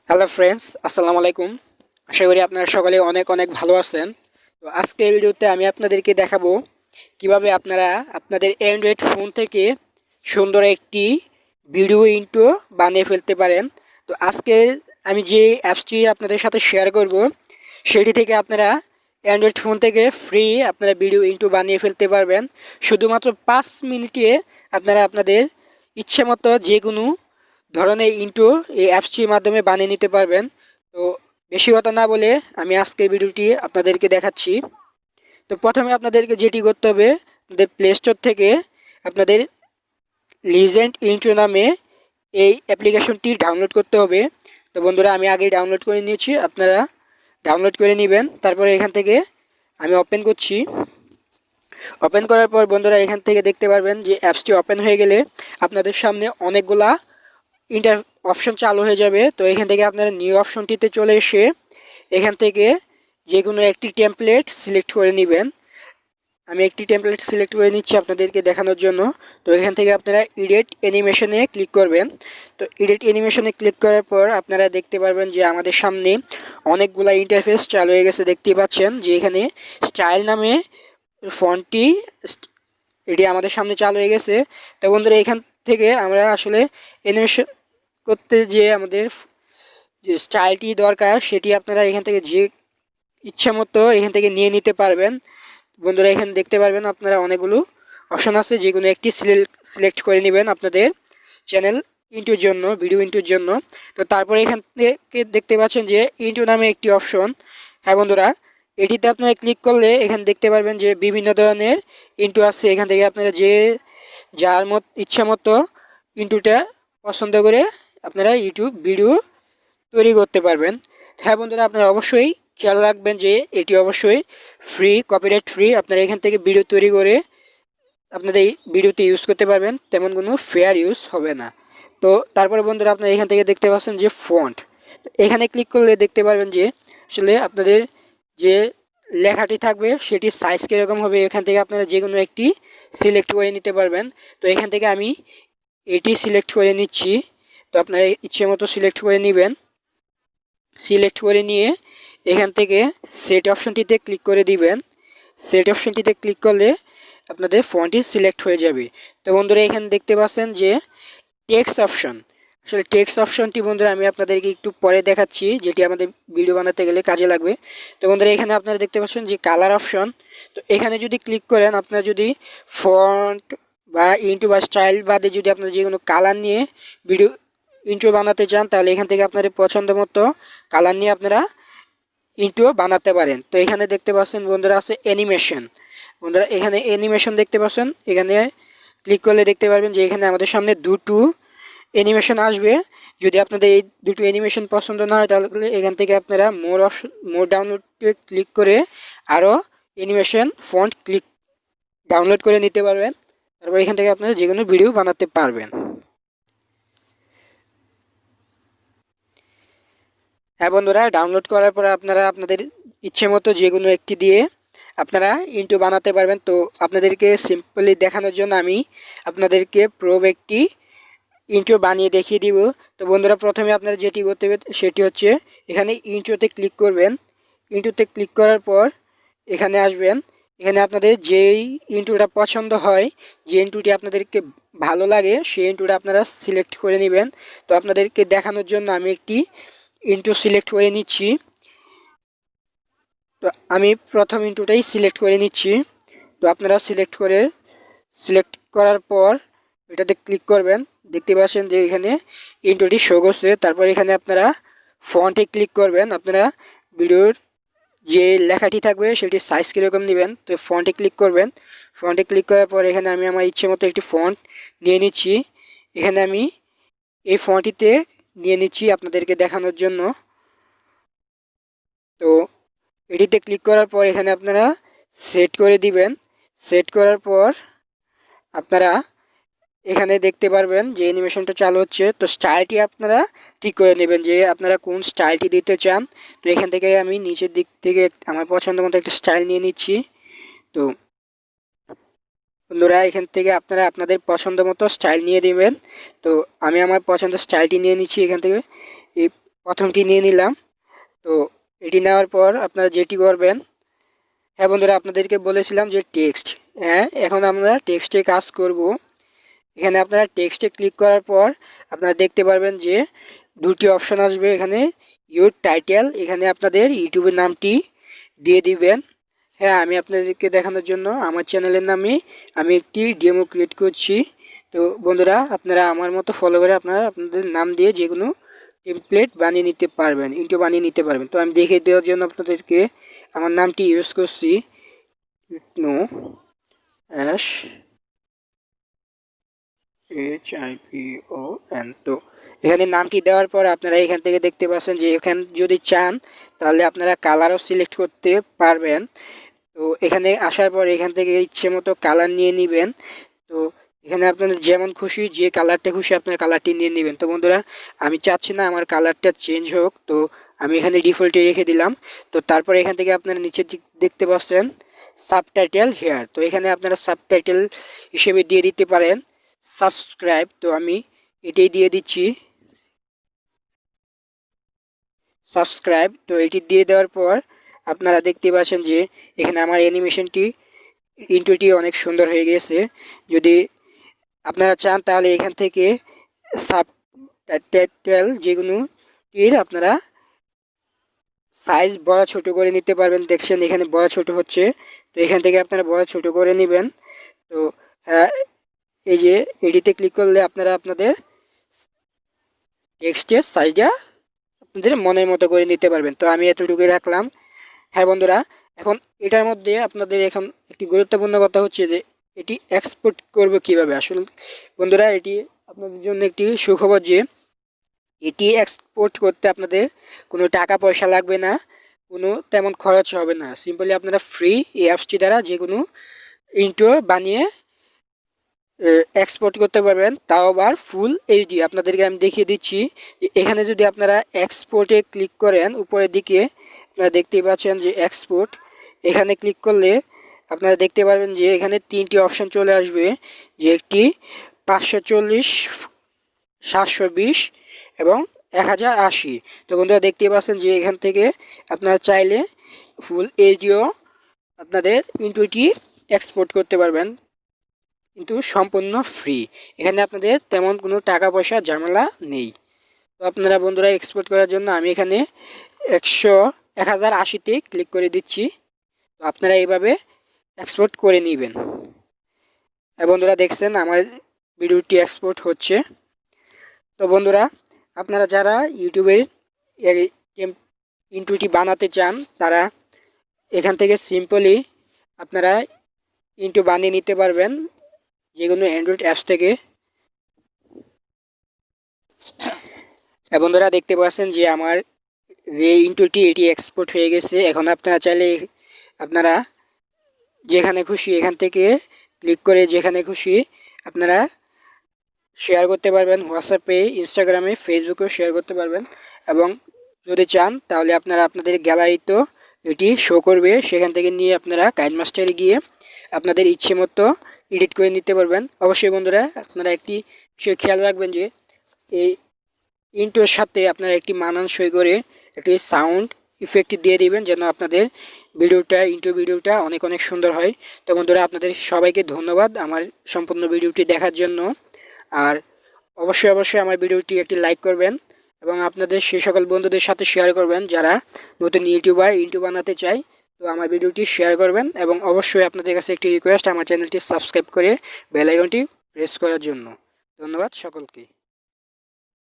Hello friends, আসসালামু আলাইকুম। আশা করি আপনারা সকলে অনেক অনেক ভালো আছেন। তো আজকে এই ভিডিওতে আমি আপনাদেরকে দেখাবো কিভাবে আপনারা আপনাদের অ্যান্ড্রয়েড ফোন থেকে সুন্দর একটি ভিডিও ইন্ট্রো বানিয়ে ফেলতে পারেন। তো আজকে আমি যে অ্যাপসটি আপনাদের সাথে শেয়ার করব সেটি থেকে আপনারা অ্যান্ড্রয়েড ফোন থেকে ফ্রি আপনারা ভিডিও ইন্ট্রো বানিয়ে ফেলতে পারবেন। শুধুমাত্র 5 মিনিটে আপনারা আপনাদের ইচ্ছে মতো যে কোনো ধরনের ইন্ট্রো এই অ্যাপসটির মাধ্যমে বানিয়ে নিতে পারবেন। তো বেশি কথা না বলে আমি আজকের ভিডিওটি আপনাদেরকে দেখাচ্ছি। তো প্রথমে আপনাদেরকে যেটি করতে হবে, আপনাদের প্লে স্টোর থেকে আপনাদের লিজেন্ড ইন্ট্রো নামে এই অ্যাপ্লিকেশনটি ডাউনলোড করতে হবে। তো বন্ধুরা, আমি আগেই ডাউনলোড করে নিয়েছি, আপনারা ডাউনলোড করে নেবেন। তারপরে এখান থেকে আমি ওপেন করছি। ওপেন করার পর বন্ধুরা এখান থেকে দেখতে পারবেন যে অ্যাপসটি ওপেন হয়ে গেলে আপনাদের সামনে অনেকগুলা ইন্টার অপশন চালু হয়ে যাবে। তো এখান থেকে আপনারা নিউ অপশনটিতে চলে এসে এখান থেকে যে কোনো একটি টেমপ্লেট সিলেক্ট করে নেবেন। আমি একটি টেমপ্লেট সিলেক্ট করে নিচ্ছি আপনাদেরকে দেখানোর জন্য। তো এখান থেকে আপনারা এডিট অ্যানিমেশনে ক্লিক করবেন। তো এডিট অ্যানিমেশনে ক্লিক করার পর আপনারা দেখতে পারবেন যে আমাদের সামনে অনেকগুলা ইন্টারফেস চালু হয়ে গেছে। দেখতেই পাচ্ছেন যে এখানে স্টাইল নামে ফন্টটি এটি আমাদের সামনে চালু হয়ে গেছে। তো বন্ধুরা এখান থেকে আমরা আসলে অ্যানিমেশন করতে যে আমাদের যে স্টাইলটি দরকার সেটি আপনারা এখান থেকে যে ইচ্ছা মতো এখান থেকে নিয়ে নিতে পারবেন। বন্ধুরা এখানে দেখতে পারবেন আপনারা অনেকগুলো অপশন আছে, যে কোনো একটি সিলেক্ট করে নেবেন আপনাদের চ্যানেল ইন্টুর জন্য, ভিডিও ইন্টুর জন্য। তো তারপরে এখান থেকে দেখতে পাচ্ছেন যে ইন্টু নামে একটি অপশন। হ্যাঁ বন্ধুরা, এটিতে আপনারা ক্লিক করলে এখানে দেখতে পারবেন যে বিভিন্ন ধরনের ইন্টু আছে। এখান থেকে আপনারা যে যার ইচ্ছা মতো ইন্টুটা পছন্দ করে আপনারা ইউটিউব ভিডিও তৈরি করতে পারবেন। হ্যাঁ বন্ধুরা, আপনারা অবশ্যই খেয়াল রাখবেন যে এটি অবশ্যই ফ্রি, কপিরাইট ফ্রি। আপনারা এখান থেকে ভিডিও তৈরি করে আপনাদের এই ভিডিওতে ইউজ করতে পারবেন, তেমন কোনো ফেয়ার ইউজ হবে না। তো তারপরে বন্ধুরা আপনারা এখান থেকে দেখতে পাচ্ছেন যে ফন্ট, এখানে ক্লিক করলে দেখতে পারবেন যে আসলে আপনাদের যে লেখাটি থাকবে সেটির সাইজ কীরকম হবে। এখান থেকে আপনারা যে কোনো একটি সিলেক্ট করে নিতে পারবেন। তো এখান থেকে আমি এটি সিলেক্ট করে নিচ্ছি। তো আপনারা ইচ্ছে মতো সিলেক্ট করে নেবেন। সিলেক্ট করে নিয়ে এখান থেকে সেট অপশনটিতে ক্লিক করে দিবেন। সেট অপশনটিতে ক্লিক করলে আপনাদের ফন্টটি সিলেক্ট হয়ে যাবে। তো বন্ধুরা এখানে দেখতে পাচ্ছেন যে টেক্সট অপশন, আসলে টেক্সট অপশনটি বন্ধুরা আমি আপনাদেরকে একটু পরে দেখাচ্ছি, যেটি আমাদের ভিডিও বানাতে গেলে কাজে লাগবে। তো বন্ধুরা এখানে আপনারা দেখতে পাচ্ছেন যে কালার অপশন। তো এখানে যদি ক্লিক করেন, আপনারা যদি ফন্ট বা ইন্টু বা স্টাইল বাদে যদি আপনারা যে কোনো কালার নিয়ে ভিডিও ইন্ট্রো বানাতে চান, তাহলে এখান থেকে আপনাদের পছন্দ মতো কালার নিয়ে আপনারা ইন্ট্রো বানাতে পারেন। তো এখানে দেখতে পাচ্ছেন বন্ধুরা আছে অ্যানিমেশন। বন্ধুরা এখানে অ্যানিমেশন দেখতে পাচ্ছেন, এখানে ক্লিক করলে দেখতে পারবেন যে এখানে আমাদের সামনে দুটো অ্যানিমেশন আসবে। যদি আপনাদের এই দুটো অ্যানিমেশন পছন্দ না হয় তাহলে এখান থেকে আপনারা মোর ডাউনলোডে ক্লিক করে আরও অ্যানিমেশন ফন্ট ডাউনলোড করে নিতে পারবেন। তারপর এখান থেকে আপনারা যে কোনো ভিডিও বানাতে পারবেন। হ্যাঁ বন্ধুরা, ডাউনলোড করার পর আপনারা আপনাদের ইচ্ছে মতো যে কোনো একটি দিয়ে আপনারা ইন্ট্রো বানাতে পারবেন। তো আপনাদেরকে সিম্পলি দেখানোর জন্য আমি আপনাদেরকে একটি ইন্ট্রো বানিয়ে দেখিয়ে দিব। তো বন্ধুরা প্রথমে আপনারা যেটি করতে হবে সেটি হচ্ছে এখানে ইন্ট্রোতে ক্লিক করবেন। ইন্ট্রোতে ক্লিক করার পর এখানে আসবেন। এখানে আপনাদের যেই ইন্ট্রোটা পছন্দ হয়, যে ইন্ট্রোটি আপনাদেরকে ভালো লাগে সেই ইন্ট্রোটা আপনারা সিলেক্ট করে নেবেন। তো আপনাদেরকে দেখানোর জন্য আমি একটি ইন্ট্রো সিলেক্ট করে নিচ্ছি। তো আমি প্রথম ইন্ট্রোটাই সিলেক্ট করে নিচ্ছি। তো আপনারা সিলেক্ট করার পর এটাতে ক্লিক করবেন। দেখতে পাচ্ছেন যে এখানে ইন্ট্রোটি শো করছে। তারপর এখানে আপনারা ফন্টে ক্লিক করবেন। আপনারা ভিডিওর যে লেখাটি থাকবে সেটির সাইজ কীরকম নেবেন, তো ফন্টে ক্লিক করবেন। ফন্টে ক্লিক করার পর এখানে আমি আমার ইচ্ছে মতো একটি ফন্ট নিয়ে নিচ্ছি। এখানে আমি এই ফন্টটিতে নিয়ে নিচ্ছি আপনাদেরকে দেখানোর জন্য। তো এটিতে ক্লিক করার পর এখানে আপনারা সেট করে দিবেন। সেট করার পর আপনারা এখানে দেখতে পারবেন যে অ্যানিমেশনটা চালু হচ্ছে। তো স্টাইলটি আপনারা ঠিক করে নেবেন যে আপনারা কোন স্টাইলটি দিতে চান। তো এখান থেকে আমি নিচের দিক থেকে আমার পছন্দ মতো একটা স্টাইল নিয়ে নিচ্ছি। তো বন্ধুরা এখান থেকে আপনারা আপনাদের পছন্দ মতো স্টাইল নিয়ে দিবেন। তো আমি আমার পছন্দের স্টাইলটি নিয়ে নিচ্ছি এখান থেকে। এই প্রথমটি নিয়ে নিলাম। তো এটি নেওয়ার পর আপনারা যেটি করবেন, হ্যাঁ বন্ধুরা, আপনাদেরকে বলেছিলাম যে টেক্সট, হ্যাঁ এখন আমরা টেক্সটে কাজ করব। এখানে আপনারা টেক্সটে ক্লিক করার পর আপনারা দেখতে পারবেন যে দুটি অপশন আসবে। এখানে ইউর টাইটেল, এখানে আপনাদের ইউটিউবের নামটি দিয়ে দিবেন। হ্যাঁ, আমি আপনাদেরকে দেখানোর জন্য আমার চ্যানেলের নামে আমি একটি ডেমো ক্রিয়েট করছি। তো বন্ধুরা, আপনারা আমার মতো ফলো করে আপনারা আপনাদের নাম দিয়ে যে কোনো টেমপ্লেট বানিয়ে নিতে পারবেন, ইন্ট্রো বানিয়ে নিতে পারবেন। তো আমি দেখিয়ে দেওয়ার জন্য আপনাদেরকে আমার নামটি ইউজ করছি, নো অ্যাশ HIPON। তো এখানে নামটি দেওয়ার পর আপনারা এখান থেকে দেখতে পাচ্ছেন যে এখানে যদি চান তাহলে আপনারা কালারও সিলেক্ট করতে পারবেন। তো এখানে আসার পর এখান থেকে ইচ্ছে মতো কালার নিয়ে নেবেন। তো এখানে আপনাদের যেমন খুশি, যে কালারটা খুশি আপনার কালারটি নিয়ে নেবেন। তো বন্ধুরা, আমি চাচ্ছি না আমার কালারটা চেঞ্জ হোক, তো আমি এখানে ডিফল্টে রেখে দিলাম। তো তারপর এখান থেকে আপনারা নিচে দেখতে পাচ্ছেন সাবটাইটেল হেয়ার। তো এখানে আপনারা সাবটাইটেল হিসেবে দিয়ে দিতে পারেন সাবস্ক্রাইব। তো আমি এটাই দিয়ে দিচ্ছি, সাবস্ক্রাইব। তো এটি দিয়ে দেওয়ার পর আপনারা দেখতে পাচ্ছেন যে এখানে আমার অ্যানিমেশনটি ইন্ট্রোটি অনেক সুন্দর হয়ে গেছে। যদি আপনারা চান তাহলে এখান থেকে সাবটাইটেল যেগুলোটির আপনারা সাইজ বড় ছোট করে নিতে পারবেন। দেখছেন এখানে বড় ছোট হচ্ছে, তো এখান থেকে আপনারা বড় ছোট করে নেবেন। তো হ্যাঁ, এই যে এডিটে ক্লিক করলে আপনারা আপনাদের টেক্সটের সাইজটা আপনাদের মনের মতো করে নিতে পারবেন। তো আমি এতটুকুই রাখলাম। হ্যাঁ বন্ধুরা, এখন এটার মধ্যে আপনাদের এখন একটি গুরুত্বপূর্ণ কথা হচ্ছে যে এটি এক্সপোর্ট করবে কিভাবে। আসলে বন্ধুরা, এটি আপনাদের জন্য একটি সুখবর যে এটি এক্সপোর্ট করতে আপনাদের কোনো টাকা পয়সা লাগবে না, কোনো তেমন খরচ হবে না। সিম্পলি আপনারা ফ্রি এই অ্যাপসটি দ্বারা যে কোনো ইন্ট্রো বানিয়ে এক্সপোর্ট করতে পারবেন, তাও আবার ফুল এইচডি। আপনাদেরকে আমি দেখিয়ে দিচ্ছি। এখানে যদি আপনারা এক্সপোর্টে ক্লিক করেন, উপরের দিকে আপনারা দেখতেই পাচ্ছেন যে এক্সপোর্ট, এখানে ক্লিক করলে আপনারা দেখতে পারবেন যে এখানে তিনটি অপশন চলে আসবে, যে একটি 540, 720 এবং 1080। তো বন্ধুরা দেখতেই পাচ্ছেন যে এখান থেকে আপনারা চাইলে ফুল এইচডিও আপনাদের ইন্ট্রোটি এক্সপোর্ট করতে পারবেন, কিন্তু সম্পূর্ণ ফ্রি। এখানে আপনাদের তেমন কোনো টাকা পয়সা ঝামেলা নেই। তো আপনারা বন্ধুরা, এক্সপোর্ট করার জন্য আমি এখানে 1080তে ক্লিক করে দিচ্ছি। তো আপনারা এইভাবে এক্সপোর্ট করে নেবেন। বন্ধুরা দেখছেন আমার ভিডিওটি এক্সপোর্ট হচ্ছে। তো বন্ধুরা, আপনারা যারা ইউটিউবের ইন্ট্রোটি বানাতে চান তারা এখান থেকে সিম্পলি আপনারা ইন্ট্রো বানিয়ে নিতে পারবেন যে কোনো অ্যান্ড্রয়েড অ্যাপস থেকে। বন্ধুরা দেখতে পাচ্ছেন যে আমার যে ইন্ট্রোটি এটি এক্সপোর্ট হয়ে গেছে। এখন আপনারা চাইলে আপনারা যেখানে খুশি এখান থেকে ক্লিক করে যেখানে খুশি আপনারা শেয়ার করতে পারবেন, হোয়াটসঅ্যাপে, ইনস্টাগ্রামে, ফেসবুকেও শেয়ার করতে পারবেন। এবং যদি চান তাহলে আপনারা আপনাদের গ্যালারিতেও এটি শো করবে, সেখান থেকে নিয়ে আপনারা কাইনমাস্টারে গিয়ে আপনাদের ইচ্ছে মতো এডিট করে নিতে পারবেন। অবশ্যই বন্ধুরা, আপনারা একটি বিষয় খেয়াল রাখবেন যে এই ইন্ট্রোর সাথে আপনারা একটি মানানসই করে একটি সাউন্ড ইফেক্ট দিয়ে দিবেন, যেন আপনাদের ইন্ট্রো ভিডিওটা অনেক অনেক সুন্দর হয়। তো বন্ধুরা, আপনাদের সবাইকে ধন্যবাদ আমার সম্পূর্ণ ভিডিওটি দেখার জন্য। আর অবশ্যই আমার ভিডিওটি একটি লাইক করবেন এবং আপনাদের সেই সকল বন্ধুদের সাথে শেয়ার করবেন যারা নতুন ইউটিউবার ইন্ট্রো বানাতে চায়। তো আমার ভিডিওটি শেয়ার করবেন এবং অবশ্যই আপনাদের কাছে একটি রিকোয়েস্ট, আমার চ্যানেলটি সাবস্ক্রাইব করে বেল আইকনটি প্রেস করার জন্য। ধন্যবাদ সকলকে।